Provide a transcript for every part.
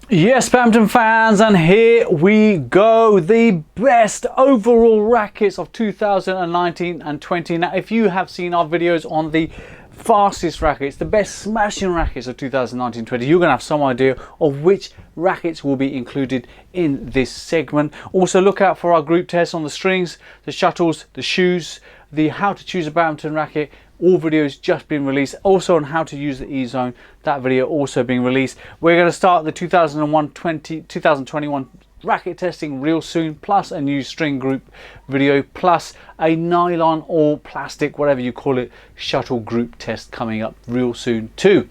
Yes, badminton fans, and here we go. The best overall rackets of 2019 and 20. Now, if you have seen our videos on the fastest rackets, the best smashing rackets of 2019-20, you're going to have some idea of which rackets will be included in this segment. Also, look out for our group tests on the strings, the shuttles, the shoes, the how to choose a badminton racket. All videos just been released. Also on how to use the E-Zone, that video also being released. We're going to start the 2021 racket testing real soon, plus a new string group video, plus a nylon or plastic, whatever you call it, shuttle group test coming up real soon too.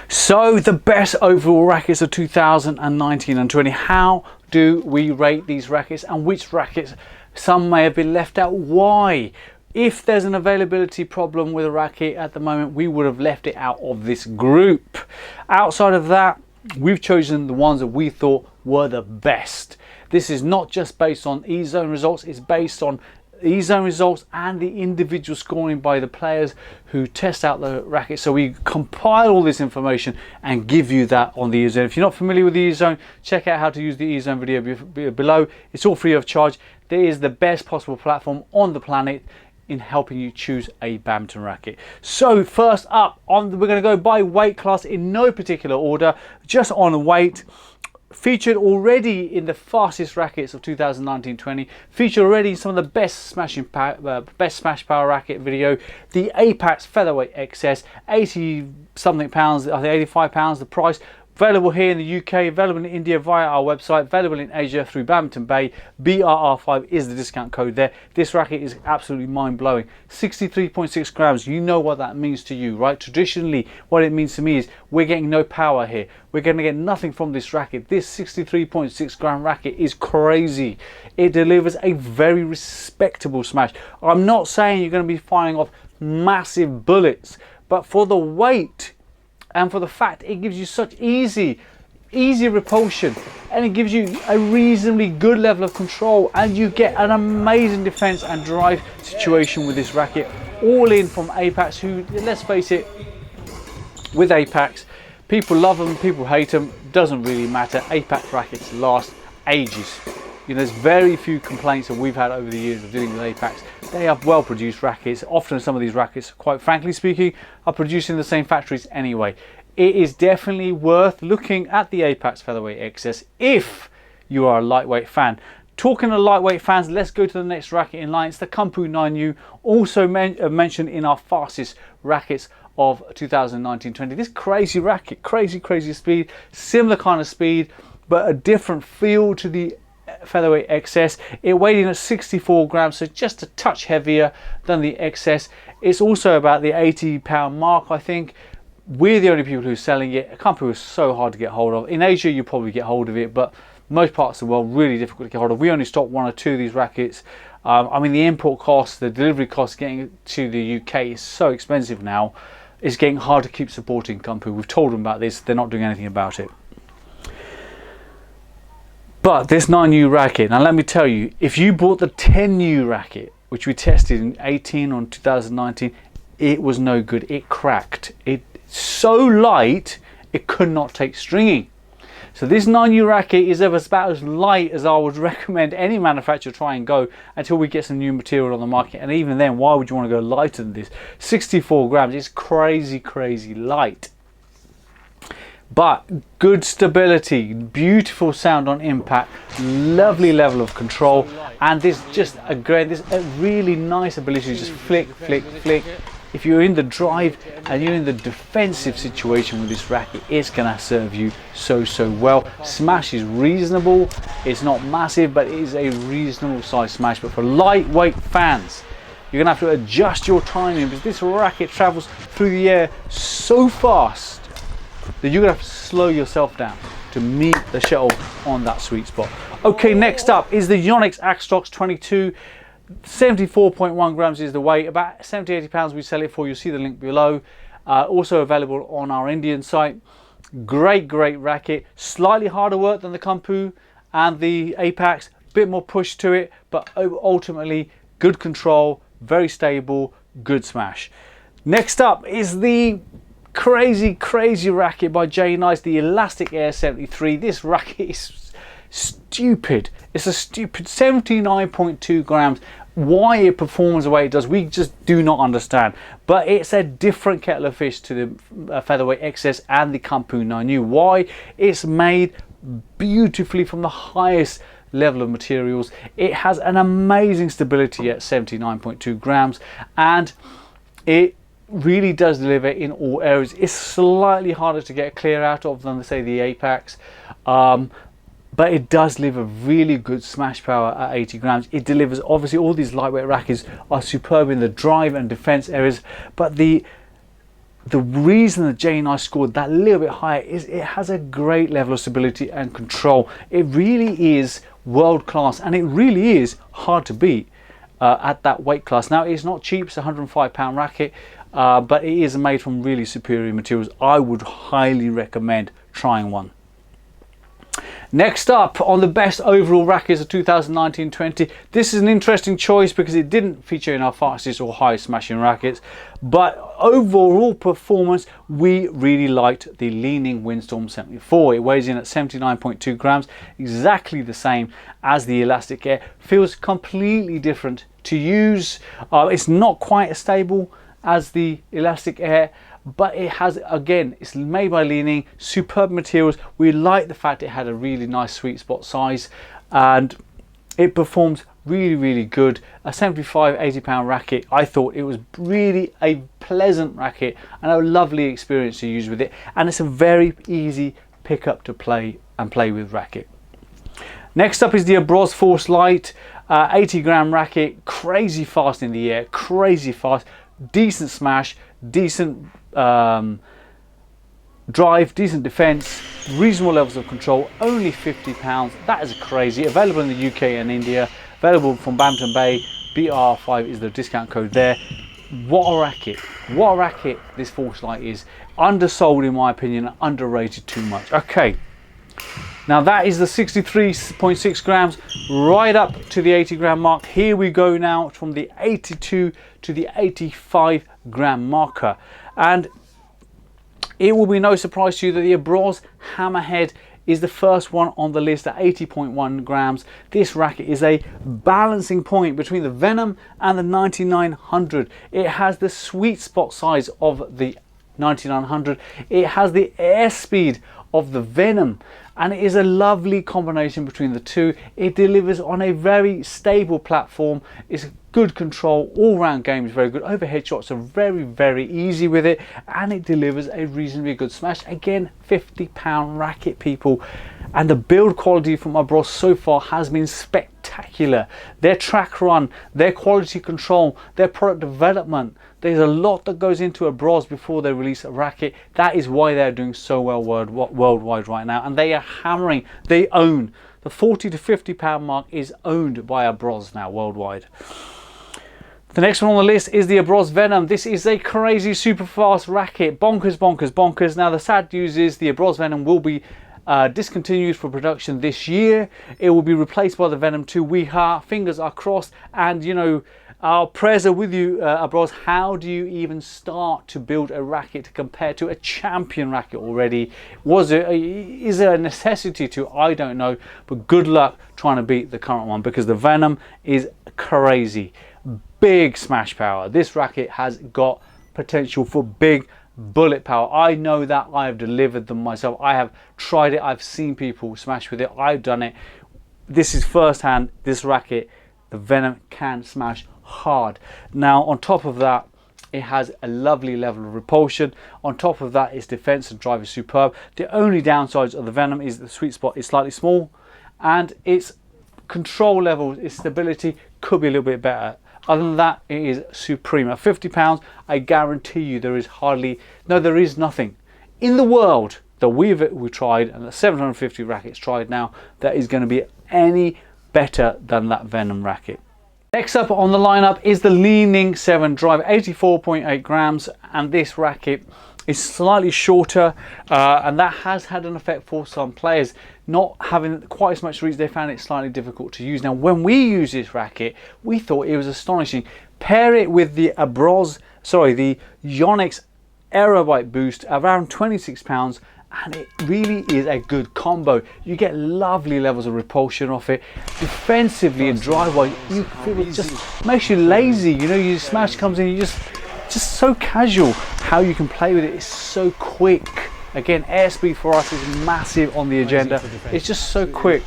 So the best overall rackets of 2019 and 20. How do we rate these rackets, and which rackets, some may have been left out? Why? If there's an availability problem with a racket at the moment, we would have left it out of this group. Outside of that, we've chosen the ones that we thought were the best. This is not just based on E-Zone results, it's based on E-Zone results and the individual scoring by the players who test out the racket. So we compile all this information and give you that on the E-Zone. If you're not familiar with the E-Zone, check out how to use the E-Zone video below. It's all free of charge. It is the best possible platform on the planet in helping you choose a badminton racket. So first up, we're going to go by weight class in no particular order, just on weight. Featured already in the fastest rackets of 2019-20, featured already in some of the best smash power racket video, the Apacs Featherweight XS, 80 something pounds, I think 85 pounds the price. Available here in the UK, available in India via our website, available in Asia through Badminton Bay. BRR5 is the discount code there. This racket is absolutely mind-blowing. 63.6 grams, you know what that means to you, right? Traditionally, what it means to me is we're getting no power here. We're going to get nothing from this racket. This 63.6 gram racket is crazy. It delivers a very respectable smash. I'm not saying you're going to be firing off massive bullets, but for the weight, and for the fact it gives you such easy repulsion, and it gives you a reasonably good level of control, and you get an amazing defense and drive situation with this racket, all in from Apacs, who, let's face it, with Apacs, people love them, people hate them, doesn't really matter. Apac rackets last ages. You know, there's very few complaints that we've had over the years of dealing with Apacs. They have well produced rackets. Often some of these rackets, quite frankly speaking, are produced in the same factories anyway. It is definitely worth looking at the Apacs Featherweight XS if you are a lightweight fan. Talking of lightweight fans, let's go to the next racket in line. It's the Kumpoo 9U, also mentioned in our fastest rackets of 2019-20. This crazy racket, crazy speed, similar kind of speed, but a different feel to the Featherweight XS. It weighed in at 64 grams, so just a touch heavier than the XS. It's also about the 80-pound mark, I think. We're the only people who are selling it. Kumpoo is so hard to get hold of. In Asia, you probably get hold of it, but most parts of the world, really difficult to get hold of. We only stock one or two of these rackets. I mean, the import cost, the delivery cost getting it to the UK is so expensive now. It's getting hard to keep supporting Kumpoo. We've told them about this. They're not doing anything about it. But this 9U racket, now let me tell you, if you bought the 10U racket, which we tested in 18 on 2019, it was no good. It cracked. It's so light, it could not take stringing. So this 9U racket is about as light as I would recommend any manufacturer try and go until we get some new material on the market. And even then, why would you want to go lighter than this? 64 grams, it's crazy light. But good stability, beautiful sound on impact, lovely level of control, and this a really nice ability to just flick. If you're in the drive and you're in the defensive situation with this racket, it's going to serve you so well. Smash is reasonable. It's not massive, but it is a reasonable size smash. But for lightweight fans, you're going to have to adjust your timing, because this racket travels through the air so fast that you're going to have to slow yourself down to meet the shuttle on that sweet spot. Okay, next up is the Jnice Axtox 22. 74.1 grams is the weight, about 70-80 pounds we sell it for. You'll see the link below. Also available on our Indian site. Great racket. Slightly harder work than the Kumpoo and the Apacs. Bit more push to it, but ultimately good control, very stable, good smash. Next up is the crazy racket by Jnice, the Elastic Air 73. This racket is stupid. It's a stupid 79.2 grams. Why it performs the way it does, we just do not understand. But it's a different kettle of fish to the Featherweight XS and the Kumpoo 9U. Why? It's made beautifully from the highest level of materials. It has an amazing stability at 79.2 grams, and it really does deliver in all areas. It's slightly harder to get clear out of than, say, the Apacs, but it does deliver really good smash power at 80 grams. It delivers, obviously all these lightweight rackets are superb in the drive and defense areas, but the reason that Jnice scored that little bit higher is it has a great level of stability and control. It really is world class, and it really is hard to beat at that weight class. Now, it's not cheap, it's a £105 racket, but it is made from really superior materials. I would highly recommend trying one. Next up on the best overall rackets of 2019-20, this is an interesting choice because it didn't feature in our fastest or highest smashing rackets, but overall performance, we really liked the Li-Ning Windstorm 74. It weighs in at 79.2 grams, exactly the same as the Elastic Air. Feels completely different to use. It's not quite as stable as the Elastic Air, but it has, again, it's made by Li-Ning, superb materials. We like the fact it had a really nice sweet spot size, and it performs really good. A 75-80 pound racket. I thought it was really a pleasant racket and a lovely experience to use with it, and it's a very easy pick up to play with racket. Next up is the Abroz Force Light, 80 gram racket, crazy fast in the air, crazy fast, decent smash, decent drive, decent defense, reasonable levels of control, only £50. That is crazy. Available in the UK and India, available from Badminton Bay. BR5 is the discount code there. What a racket, what a racket this Force Light is. Undersold in my opinion, underrated too much. Okay, now that is the 63.6 grams right up to the 80 gram mark. Here we go now from the 82 to the 85 gram marker, and it will be no surprise to you that the Abroz Hammerhead is the first one on the list at 80.1 grams. This racket is a balancing point between the Venom and the 9900. It has the sweet spot size of the 9900. It has the airspeed of the Venom, and it is a lovely combination between the two. It delivers on a very stable platform. It's good control, all-round game is very good. Overhead shots are very easy with it, and it delivers a reasonably good smash. Again, £50 racket, people, and the build quality from Abroz so far has been spectacular. Their track run, their quality control, their product development, there's a lot that goes into Abroz before they release a racket. That is why they're doing so well worldwide right now, and they are hammering. They own the 40 to 50 pound mark, is owned by Abroz now worldwide. The next one on the list is the Abroz Venom. This is a crazy super fast racket, bonkers. Now the sad news is the Abroz Venom will be discontinued for production this year. It will be replaced by the Venom 2. Fingers are crossed, and you know, our prayers are with you, Abroz. How do you even start to build a racket to compare to a champion racket already? Is there a necessity to? I don't know, but good luck trying to beat the current one, because the Venom is crazy. Big smash power. This racket has got potential for big bullet power. I know that. I have delivered them myself. I have tried it. I've seen people smash with it. I've done it. This is first hand. This racket, the Venom, can smash hard. Now on top of that, it has a lovely level of repulsion. On top of that, its defense and drive is superb. The only downsides of the Venom is the sweet spot is slightly small, and its control level, its stability could be a little bit better. Other than that, it is supreme. At £50, I guarantee you there is nothing in the world that we've tried, and the 750 rackets tried now, that is going to be any better than that Venom racket. Next up on the lineup is the Li-Ning 7 Drive, 84.8 grams, and this racket is slightly shorter, and that has had an effect for some players. Not having quite as much reach, they found it slightly difficult to use. Now when we use this racket, we thought it was astonishing. Pair it with the the Jnice Aerobite boost around £26, and it really is a good combo. You get lovely levels of repulsion off it. Defensively and drive-wise, you feel it just makes you lazy. You know, your smash comes in, you just so casual. How you can play with it is so quick. Again, airspeed for us is massive on the agenda. It's just so quick.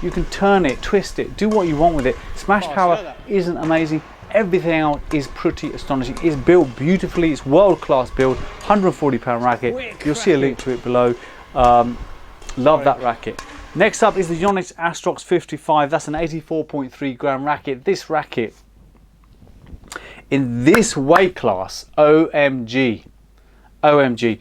You can turn it, twist it, do what you want with it. Smash power isn't amazing. Everything else is pretty astonishing. It's built beautifully. It's world-class build. £140 racket. You'll see a link to it below. Love that racket. Next up is the Jnice Astrox 55. That's an 84.3 gram racket. This racket, in this weight class, OMG. OMG.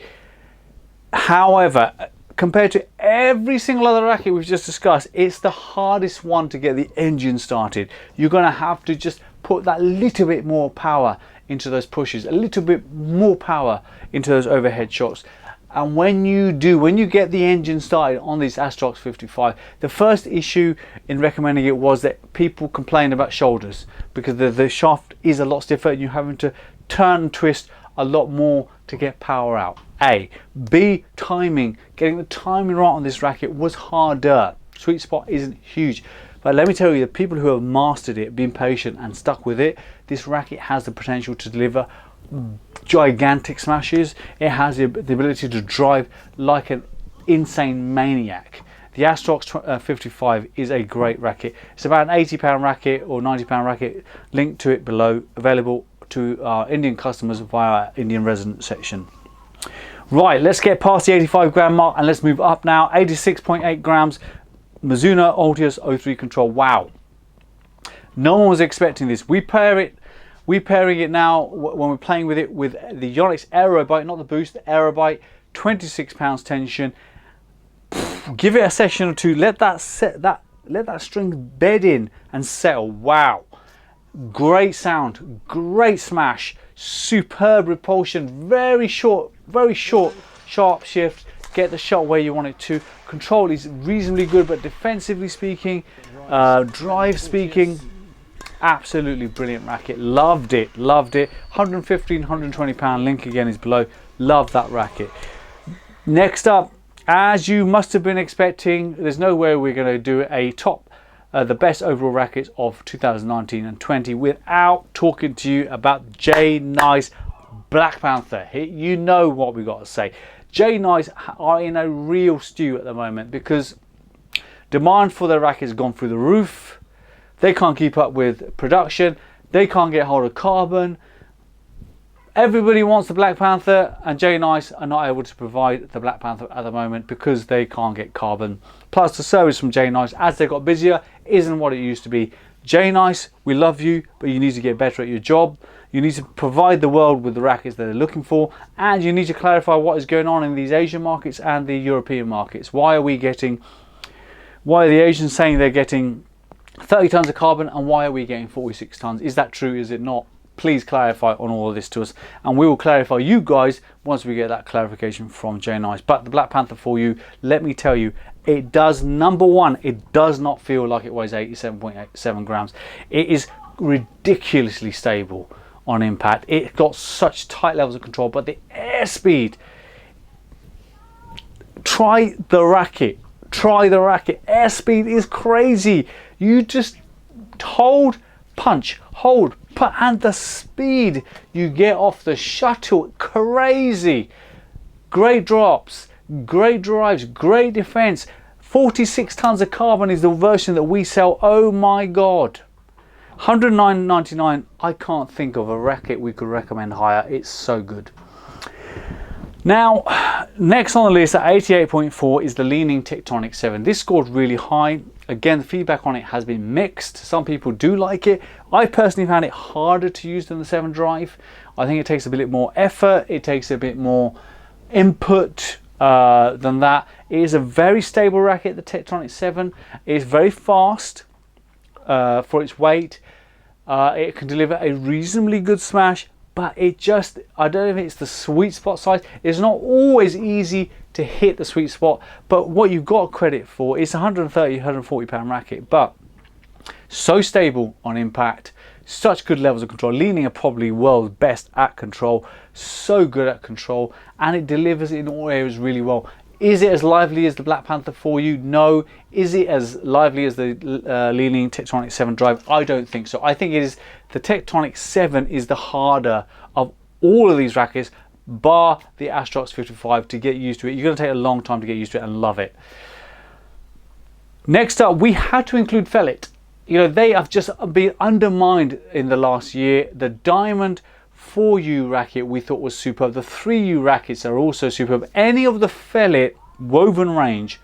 However, compared to every single other racket we've just discussed, it's the hardest one to get the engine started. You're going to have to just put that little bit more power into those pushes, a little bit more power into those overhead shots. And when you do, when you get the engine started on this Astrox 55, the first issue in recommending it was that people complain about shoulders, because the shaft is a lot stiffer and you're having to turn and twist a lot more to get power out. A. B. Timing. Getting the timing right on this racket was harder. Sweet spot isn't huge. But let me tell you, the people who have mastered it, been patient and stuck with it, this racket has the potential to deliver gigantic smashes. It has the ability to drive like an insane maniac. The Astrox 55 is a great racket. It's about an £80 racket or £90 racket. Link to it below, available to our Indian customers via our Indian resident section. Right, let's get past the 85 gram mark and let's move up now. 86.8 grams. Mizuno Altius 03 control. Wow, no one was expecting this. We're pairing it now when we're playing with it with the Jnice Aerobite, not the boost, the Aerobite. 26 pounds tension. Give it a session or two. Let that string bed in and settle. Wow, great sound, great smash, superb repulsion. Very short, sharp shift. Get the shot where you want it to. Control is reasonably good, but defensively speaking, drive speaking, absolutely brilliant racket. Loved it. 115, £120. Link again is below. Love that racket. Next up, as you must have been expecting, there's no way we're going to do a top, the best overall rackets of 2019 and 20 without talking to you about Jnice Black Panther. You know what we got to say. Jnice are in a real stew at the moment because demand for their rackets has gone through the roof. They can't keep up with production. They can't get hold of carbon. Everybody wants the Black Panther, and Jnice are not able to provide the Black Panther at the moment because they can't get carbon. Plus the service from Jnice, as they got busier, isn't what it used to be. Jnice, we love you, but you need to get better at your job. You need to provide the world with the rackets that they're looking for, and you need to clarify what is going on in these Asian markets and the European markets. Why are the Asians saying they're getting 30 tons of carbon, and why are we getting 46 tons? Is that true? Is it not? Please clarify on all of this to us, and we will clarify you guys once we get that clarification from Jnice. But the Black Panther, for you, let me tell you, it does, number one, it does not feel like it weighs 87.87 grams. It is ridiculously stable on impact. It got such tight levels of control, but the airspeed, try the racket. Airspeed is crazy. You just hold, punch, and the speed you get off the shuttle, crazy. Great drops, great drives, great defense. 46 tons of carbon is the version that we sell. Oh my god. $109.99. I can't think of a racket we could recommend higher. It's so good. Now, next on the list at 88.4 is the Li-Ning Tectonic 7. This scored really high. Again, the feedback on it has been mixed. Some people do like it. I personally found it harder to use than the 7 Drive. I think it takes a bit more effort. It takes a bit more input than that. It is a very stable racket, the Tectonic 7. It is very fast for its weight. It can deliver a reasonably good smash, but it just, I don't know if it's the sweet spot size. It's not always easy to hit the sweet spot, but what you've got credit for is 130, 140 pound racket, but so stable on impact, such good levels of control. Li-Ning are probably world's best at control, so good at control, and it delivers in all areas really well. Is it as lively as the Black Panther 4U? No. Is it as lively as the Li-Ning Tectonic 7 drive? I don't think so. I think it is the Tectonic 7 is the harder of all of these rackets, bar the Astrox 55 to get used to it. You're going to take a long time to get used to it and love it. Next up, we had to include Fellet. You know, they have just been undermined in the last year. The Diamond 4U racket we thought was superb. The 3U rackets are also superb. Any of the Fellet woven range,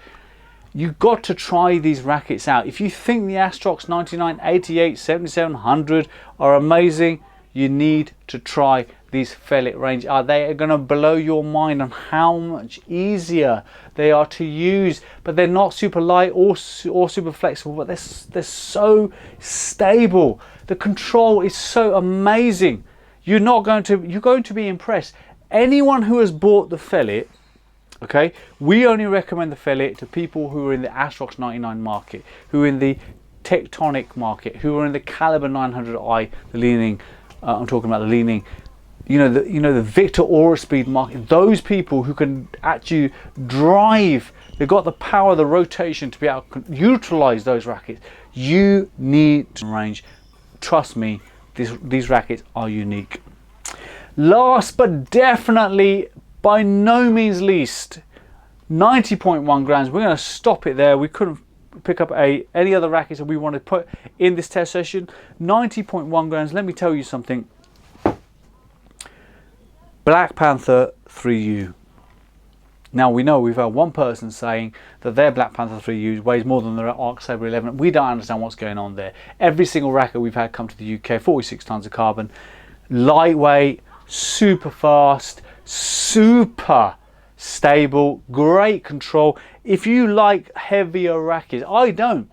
you've got to try these rackets out. If you think the Astrox 99, 88, 7700 are amazing, you need to try these Fellet range. They are going to blow your mind on how much easier they are to use, but they're not super light or super flexible, but they're so stable. The control is so amazing. You're going to be impressed. Anyone who has bought the Fellet, okay, we only recommend the Fellet to people who are in the Astrox 99 market, who are in the Tectonic market, who are in the Caliber 900i, the Li-Ning. I'm talking about the Li-Ning. You know the Victor Aura Speed market. Those people who can actually drive, they've got the power, the rotation to be able to utilize those rackets. You need to range. Trust me, these rackets are unique. Last but definitely by no means least, 90.1 grams. We're going to stop it there. We couldn't pick up any other rackets that we want to put in this test session. 90.1 grams. Let me tell you something. Black Panther 3U. Now we know we've had one person saying that their Black Panther 3U weighs more than their Arc Saber 11. We don't understand what's going on there. Every single racket we've had come to the UK, 46 tons of carbon, lightweight, super fast, super stable, great control. If you like heavier rackets, I don't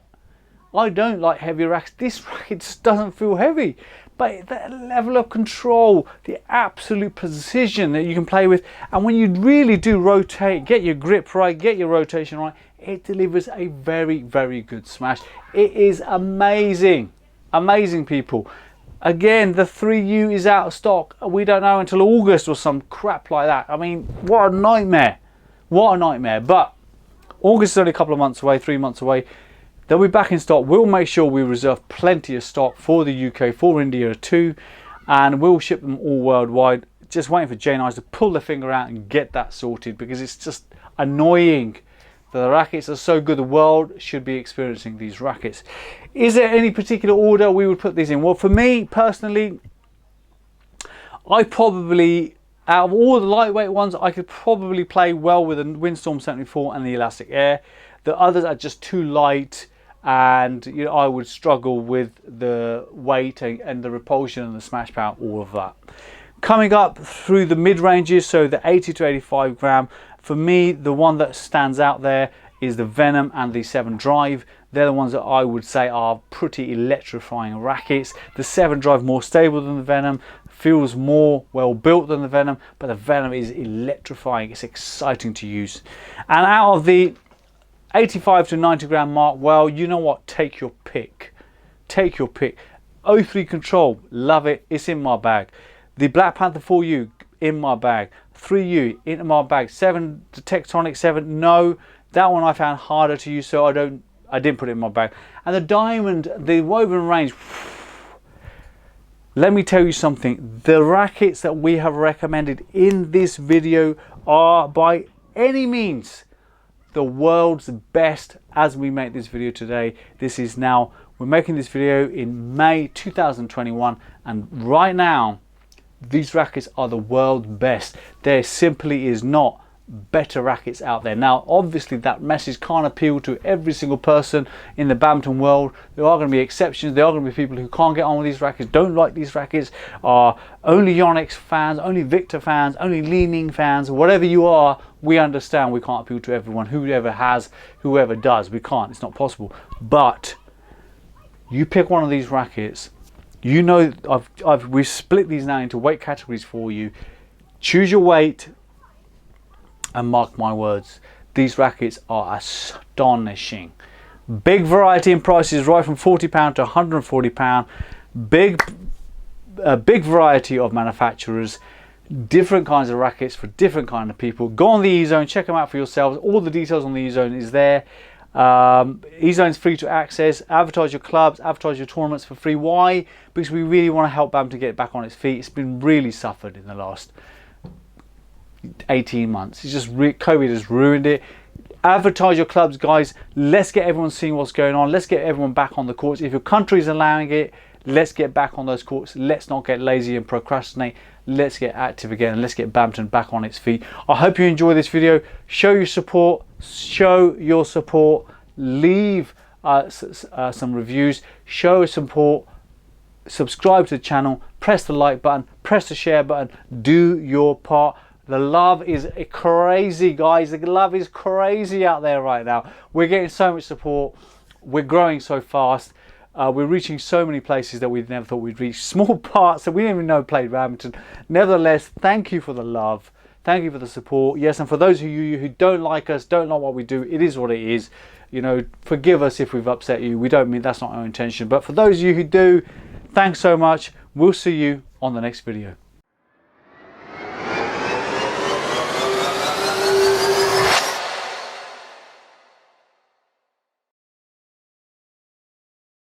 like heavier rackets. This racket just doesn't feel heavy. But that level of control, the absolute precision that you can play with, and when you really do rotate, get your grip right, get your rotation right, it delivers a very, very good smash. It is amazing. Amazing, people. Again, the 3U is out of stock. We don't know until August or some crap like that. I mean, what a nightmare. What a nightmare. But August is only a couple of months away, 3 months away. They'll be back in stock. We'll make sure we reserve plenty of stock for the UK, for India too, and we'll ship them all worldwide. Just waiting for Jnice to pull their finger out and get that sorted, because it's just annoying. The rackets are so good. The world should be experiencing these rackets. Is there any particular order we would put these in? Well, for me personally, I probably, out of all the lightweight ones, I could probably play well with the Windstorm 74 and the Elastic Air. The others are just too light, and you know, I would struggle with the weight and the repulsion and the smash power, all of that. Coming up through the mid ranges, so the 80 to 85 gram, for me the one that stands out there is the Venom and the 7 drive. They're the ones that I would say are pretty electrifying rackets. The 7 drive more stable than the Venom, feels more well built than the Venom, but the Venom is electrifying. It's exciting to use. And out of the 85 to 90 gram mark, well, you know what, take your pick. Take your pick. 03 Control, love it, it's in my bag. The Black Panther 4U, in my bag. 3U, in my bag. 7, the Tectonic 7, no, that one I found harder to use, so I didn't put it in my bag. And the Diamond, the woven range, let me tell you something, the rackets that we have recommended in this video are by any means the world's best as we make this video today. This is now, we're making this video in May 2021, and right now these rackets are the world's best. There simply is not better rackets out there. Now obviously that message can't appeal to every single person in the badminton world. There are going to be exceptions. There are going to be people who can't get on with these rackets, don't like these rackets, are only Jnice fans, only Victor fans, only Li-Ning fans. Whatever you are, we understand we can't appeal to everyone. Whoever has, whoever does, we can't, it's not possible. But you pick one of these rackets, you know, we've split these now into weight categories for you. Choose your weight, and mark my words, these rackets are astonishing. Big variety in prices, right from £40 to £140. a big variety of manufacturers, different kinds of rackets for different kind of people. Go on the E-Zone, check them out for yourselves. All the details on the E-Zone is there. E-Zone's free to access. Advertise your clubs, advertise your tournaments for free. Why? Because we really want to help badminton get back on its feet. It's been really suffered in the last 18 months. It's just COVID has ruined it. Advertise your clubs, guys. Let's get everyone seeing what's going on. Let's get everyone back on the courts. If your country is allowing it, let's get back on those courts. Let's not get lazy and procrastinate. Let's get active again, and let's get badminton back on its feet. I hope you enjoy this video. Show your support. Leave some reviews. Show us support. Subscribe to the channel. Press the like button. Press the share button. Do your part. The love is crazy, guys. The love is crazy out there right now. We're getting so much support. We're growing so fast. We're reaching so many places that we never thought we'd reach. Small parts that we didn't even know played badminton. Nevertheless, thank you for the love. Thank you for the support. Yes, and for those of you who don't like us, don't like what we do, it is what it is. You know, forgive us if we've upset you. We don't mean, that's not our intention. But for those of you who do, thanks so much. We'll see you on the next video.